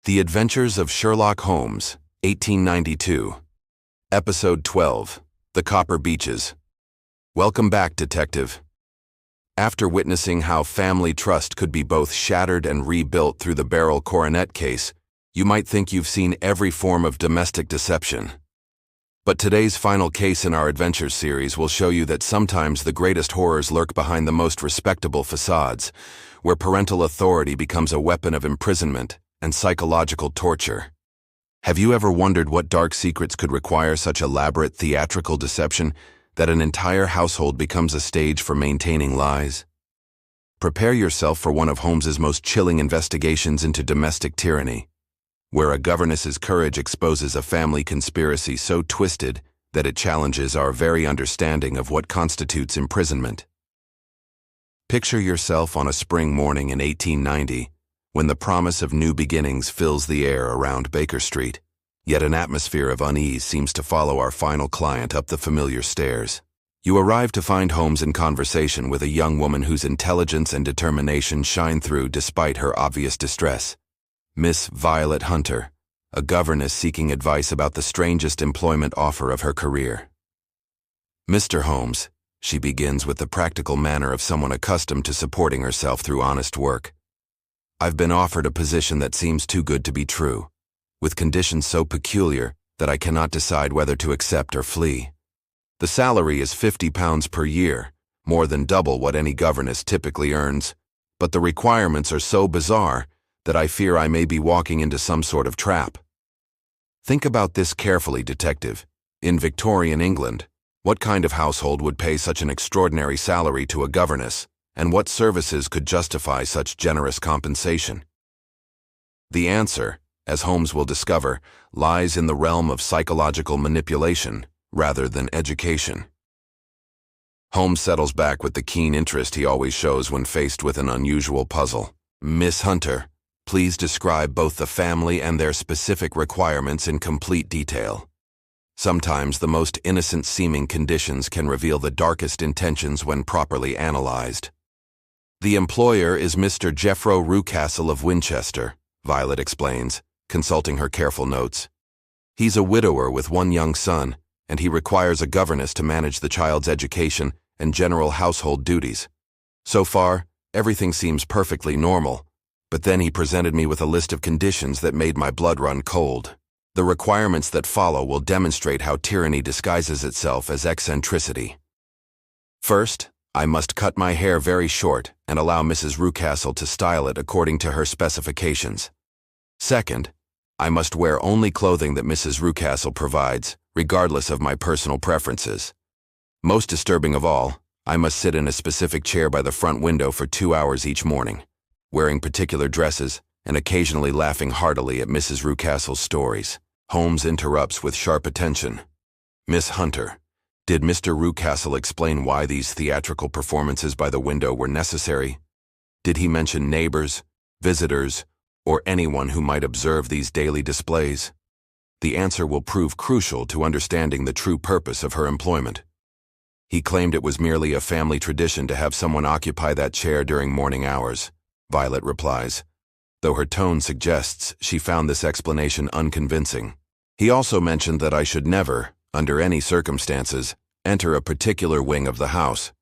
The Adventures of Sherlock Holmes, 1892. Episode 12, The Copper Beeches. Welcome back, Detective. After witnessing how family trust could be both shattered and rebuilt through the barrel coronet case, you might think you've seen every form of domestic deception. But today's final case in our Adventures series will show you that sometimes the greatest horrors lurk behind the most respectable facades, where parental authority becomes a weapon of imprisonment and psychological torture. Have you ever wondered what dark secrets could require such elaborate theatrical deception that an entire household becomes a stage for maintaining lies? Prepare yourself for one of Holmes's most chilling investigations into domestic tyranny, where a governess's courage exposes a family conspiracy so twisted that it challenges our very understanding of what constitutes imprisonment. Picture yourself on a spring morning in 1890, when the promise of new beginnings fills the air around Baker Street, yet an atmosphere of unease seems to follow our final client up the familiar stairs. You arrive to find Holmes in conversation with a young woman whose intelligence and determination shine through despite her obvious distress. Miss Violet Hunter, a governess seeking advice about the strangest employment offer of her career. "Mr. Holmes," she begins with the practical manner of someone accustomed to supporting herself through honest work, "I've been offered a position that seems too good to be true, with conditions so peculiar that I cannot decide whether to accept or flee. The salary is £50 per year, more than double what any governess typically earns, but the requirements are so bizarre that I fear I may be walking into some sort of trap." Think about this carefully, Detective. In Victorian England, what kind of household would pay such an extraordinary salary to a governess, and what services could justify such generous compensation? The answer, as Holmes will discover, lies in the realm of psychological manipulation rather than education. Holmes settles back with the keen interest he always shows when faced with an unusual puzzle. "Miss Hunter, please describe both the family and their specific requirements in complete detail." Sometimes the most innocent-seeming conditions can reveal the darkest intentions when properly analyzed. "The employer is Mr. Geoffrey Rucastle of Winchester," Violet explains, consulting her careful notes. "He's a widower with one young son, and he requires a governess to manage the child's education and general household duties. So far, everything seems perfectly normal, but then he presented me with a list of conditions that made my blood run cold. The requirements that follow will demonstrate how tyranny disguises itself as eccentricity. First, I must cut my hair very short and allow Mrs. Rucastle to style it according to her specifications. Second, I must wear only clothing that Mrs. Rucastle provides, regardless of my personal preferences. Most disturbing of all, I must sit in a specific chair by the front window for 2 hours each morning, wearing particular dresses and occasionally laughing heartily at Mrs. Rucastle's stories." Holmes interrupts with sharp attention. "Miss Hunter, did Mr. Rucastle explain why these theatrical performances by the window were necessary? Did he mention neighbors, visitors, or anyone who might observe these daily displays? The answer will prove crucial to understanding the true purpose of her employment." "He claimed it was merely a family tradition to have someone occupy that chair during morning hours," Violet replies, though her tone suggests she found this explanation unconvincing. "He also mentioned that I should never, under any circumstances, enter a particular wing of the house.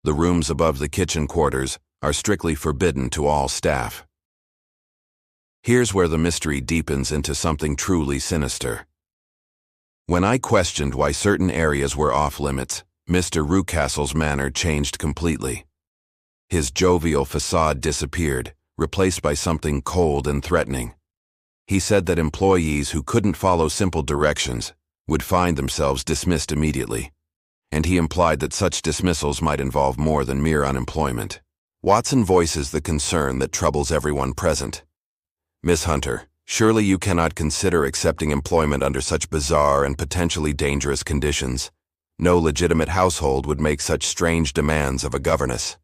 The rooms above the kitchen quarters are strictly forbidden to all staff." Here's where the mystery deepens into something truly sinister. "When I questioned why certain areas were off limits, Mr. Rucastle's manner changed completely. His jovial facade disappeared, replaced by something cold and threatening. He said that employees who couldn't follow simple directions would find themselves dismissed immediately, and he implied that such dismissals might involve more than mere unemployment." Watson voices the concern that troubles everyone present. "Miss Hunter, surely you cannot consider accepting employment under such bizarre and potentially dangerous conditions. No legitimate household would make such strange demands of a governess."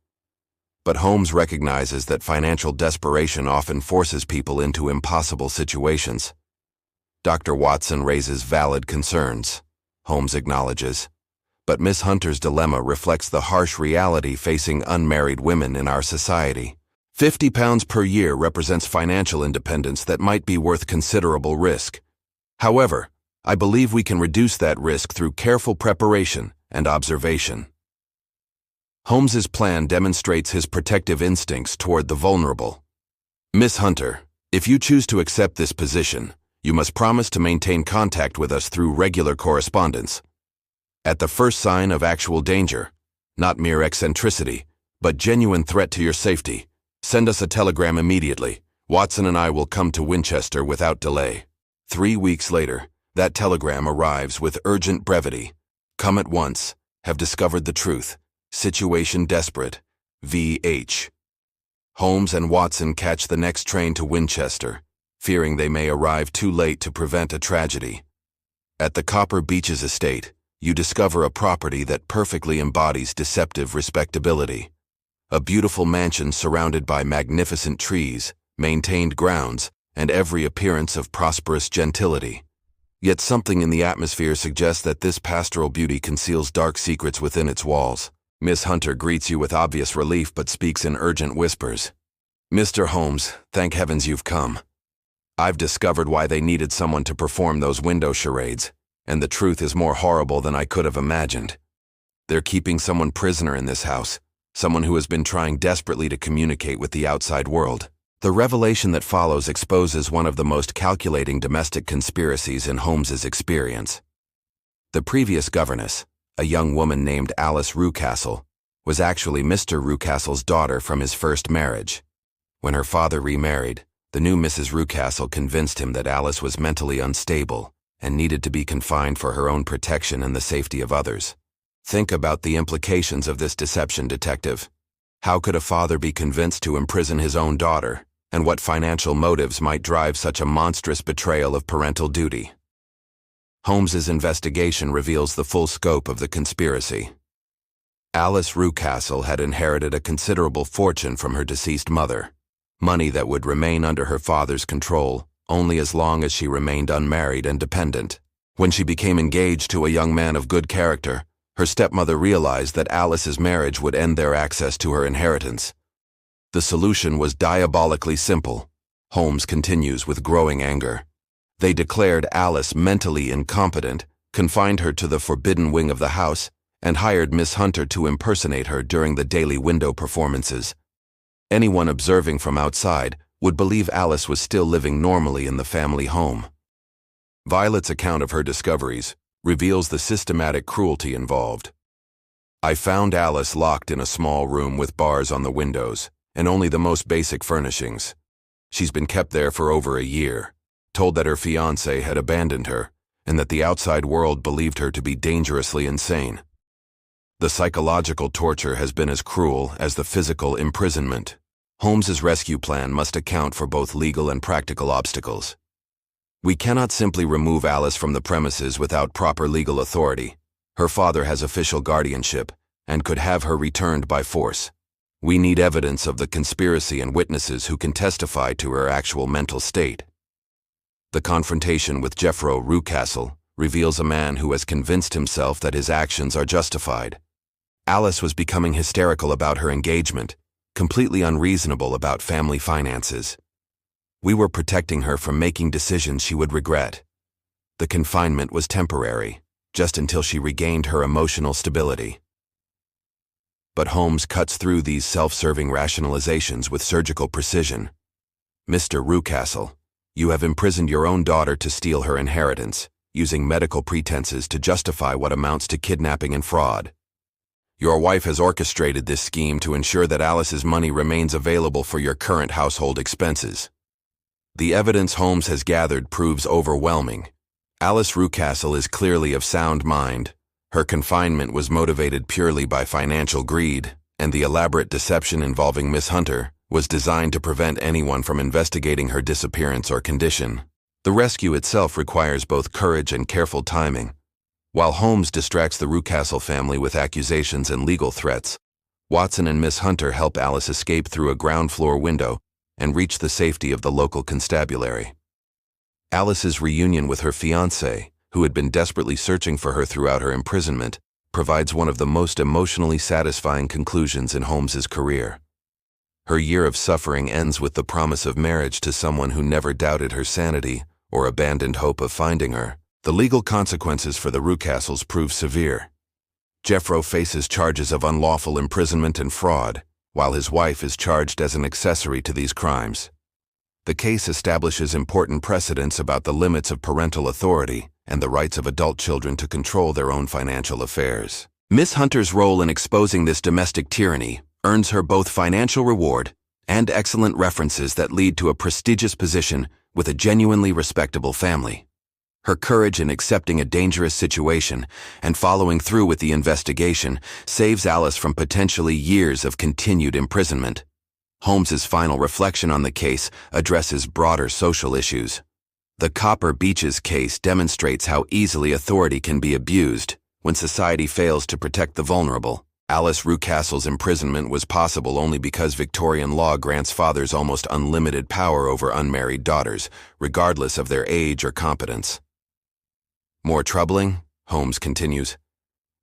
But Holmes recognizes that financial desperation often forces people into impossible situations. "Dr. Watson raises valid concerns," Holmes acknowledges, "but Miss Hunter's dilemma reflects the harsh reality facing unmarried women in our society. £50 per year represents financial independence that might be worth considerable risk. However, I believe we can reduce that risk through careful preparation and observation. Holmes's plan demonstrates his protective instincts toward the vulnerable. Miss Hunter, if you choose to accept this position, you must promise to maintain contact with us through regular correspondence. At the first sign of actual danger, not mere eccentricity, but genuine threat to your safety, send us a telegram immediately. Watson and I will come to Winchester without delay. 3 weeks later, that telegram arrives with urgent brevity. Come at once. Have discovered the truth. Situation desperate. V.H. Holmes and Watson catch the next train to Winchester, fearing they may arrive too late to prevent a tragedy. At the Copper Beeches estate, you discover a property that perfectly embodies deceptive respectability. A beautiful mansion surrounded by magnificent trees, maintained grounds, and every appearance of prosperous gentility. Yet something in the atmosphere suggests that this pastoral beauty conceals dark secrets within its walls. Miss Hunter greets you with obvious relief but speaks in urgent whispers. Mr. Holmes, thank heavens you've come. I've discovered why they needed someone to perform those window charades, and the truth is more horrible than I could have imagined. They're keeping someone prisoner in this house, someone who has been trying desperately to communicate with the outside world. The revelation that follows exposes one of the most calculating domestic conspiracies in Holmes's experience. The previous governess, a young woman named Alice Rucastle, was actually Mr. Rucastle's daughter from his first marriage. When her father remarried, the new Mrs. Rucastle convinced him that Alice was mentally unstable and needed to be confined for her own protection and the safety of others. Think about the implications of this deception, detective. How could a father be convinced to imprison his own daughter, and what financial motives might drive such a monstrous betrayal of parental duty? Holmes's investigation reveals the full scope of the conspiracy. Alice Rucastle had inherited a considerable fortune from her deceased mother, money that would remain under her father's control only as long as she remained unmarried and dependent. When she became engaged to a young man of good character, her stepmother realized that Alice's marriage would end their access to her inheritance. The solution was diabolically simple. Holmes continues with growing anger. They declared Alice mentally incompetent, confined her to the forbidden wing of the house, and hired Miss Hunter to impersonate her during the daily window performances. Anyone observing from outside would believe Alice was still living normally in the family home. Violet's account of her discoveries reveals the systematic cruelty involved. I found Alice locked in a small room with bars on the windows and only the most basic furnishings. She's been kept there for over a year, told that her fiancé had abandoned her and that the outside world believed her to be dangerously insane. The psychological torture has been as cruel as the physical imprisonment. Holmes's rescue plan must account for both legal and practical obstacles. We cannot simply remove Alice from the premises without proper legal authority. Her father has official guardianship and could have her returned by force. We need evidence of the conspiracy and witnesses who can testify to her actual mental state. The confrontation with Jeffro Rucastle reveals a man who has convinced himself that his actions are justified. Alice was becoming hysterical about her engagement, completely unreasonable about family finances. We were protecting her from making decisions she would regret. The confinement was temporary, just until she regained her emotional stability. But Holmes cuts through these self-serving rationalizations with surgical precision. Mr. Rucastle, you have imprisoned your own daughter to steal her inheritance, using medical pretenses to justify what amounts to kidnapping and fraud. Your wife has orchestrated this scheme to ensure that Alice's money remains available for your current household expenses. The evidence Holmes has gathered proves overwhelming. Alice Rucastle is clearly of sound mind. Her confinement was motivated purely by financial greed, and the elaborate deception involving Miss Hunter was designed to prevent anyone from investigating her disappearance or condition. The rescue itself requires both courage and careful timing. While Holmes distracts the Rucastle family with accusations and legal threats, Watson and Miss Hunter help Alice escape through a ground-floor window and reach the safety of the local constabulary. Alice's reunion with her fiancé, who had been desperately searching for her throughout her imprisonment, provides one of the most emotionally satisfying conclusions in Holmes's career. Her year of suffering ends with the promise of marriage to someone who never doubted her sanity or abandoned hope of finding her. The legal consequences for the Rucastles prove severe. Jeffro faces charges of unlawful imprisonment and fraud, while his wife is charged as an accessory to these crimes. The case establishes important precedents about the limits of parental authority and the rights of adult children to control their own financial affairs. Miss Hunter's role in exposing this domestic tyranny earns her both financial reward and excellent references that lead to a prestigious position with a genuinely respectable family. Her courage in accepting a dangerous situation and following through with the investigation saves Alice from potentially years of continued imprisonment. Holmes's final reflection on the case addresses broader social issues. The Copper Beeches case demonstrates how easily authority can be abused when society fails to protect the vulnerable. Alice Rucastle's imprisonment was possible only because Victorian law grants fathers almost unlimited power over unmarried daughters, regardless of their age or competence. More troubling, Holmes continues,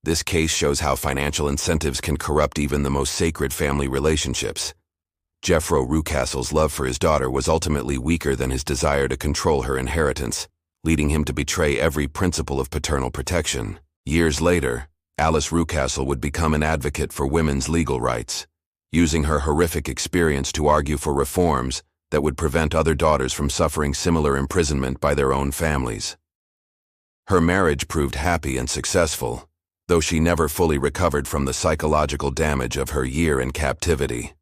this case shows how financial incentives can corrupt even the most sacred family relationships. Jeffro Rucastle's love for his daughter was ultimately weaker than his desire to control her inheritance, leading him to betray every principle of paternal protection. Years later, Alice Rucastle would become an advocate for women's legal rights, using her horrific experience to argue for reforms that would prevent other daughters from suffering similar imprisonment by their own families. Her marriage proved happy and successful, though she never fully recovered from the psychological damage of her year in captivity.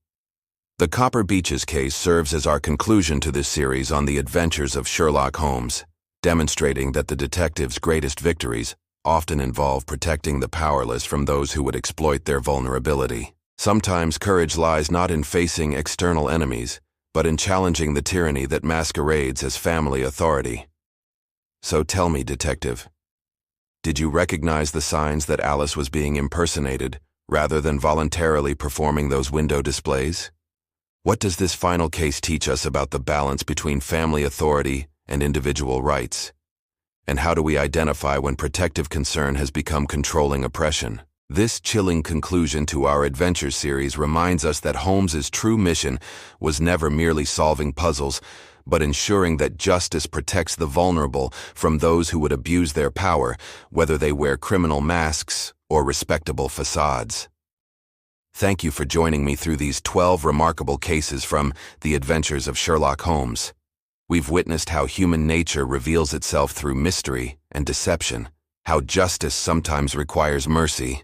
The Copper Beeches case serves as our conclusion to this series on the adventures of Sherlock Holmes, demonstrating that the detective's greatest victories often involve protecting the powerless from those who would exploit their vulnerability. Sometimes courage lies not in facing external enemies, but in challenging the tyranny that masquerades as family authority. So tell me, detective, did you recognize the signs that Alice was being impersonated rather than voluntarily performing those window displays? What does this final case teach us about the balance between family authority and individual rights? And how do we identify when protective concern has become controlling oppression? This chilling conclusion to our adventure series reminds us that Holmes's true mission was never merely solving puzzles, but ensuring that justice protects the vulnerable from those who would abuse their power, whether they wear criminal masks or respectable facades. Thank you for joining me through these 12 remarkable cases from The Adventures of Sherlock Holmes. We've witnessed how human nature reveals itself through mystery and deception, how justice sometimes requires mercy,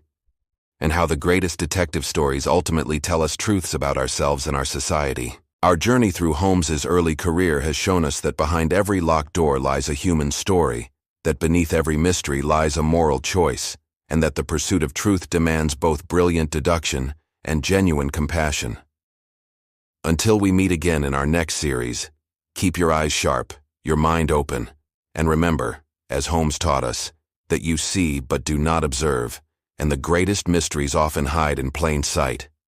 and how the greatest detective stories ultimately tell us truths about ourselves and our society. Our journey through Holmes's early career has shown us that behind every locked door lies a human story, that beneath every mystery lies a moral choice, and that the pursuit of truth demands both brilliant deduction and genuine compassion. Until we meet again in our next series, keep your eyes sharp, your mind open, and remember, as Holmes taught us, that you see but do not observe, and the greatest mysteries often hide in plain sight.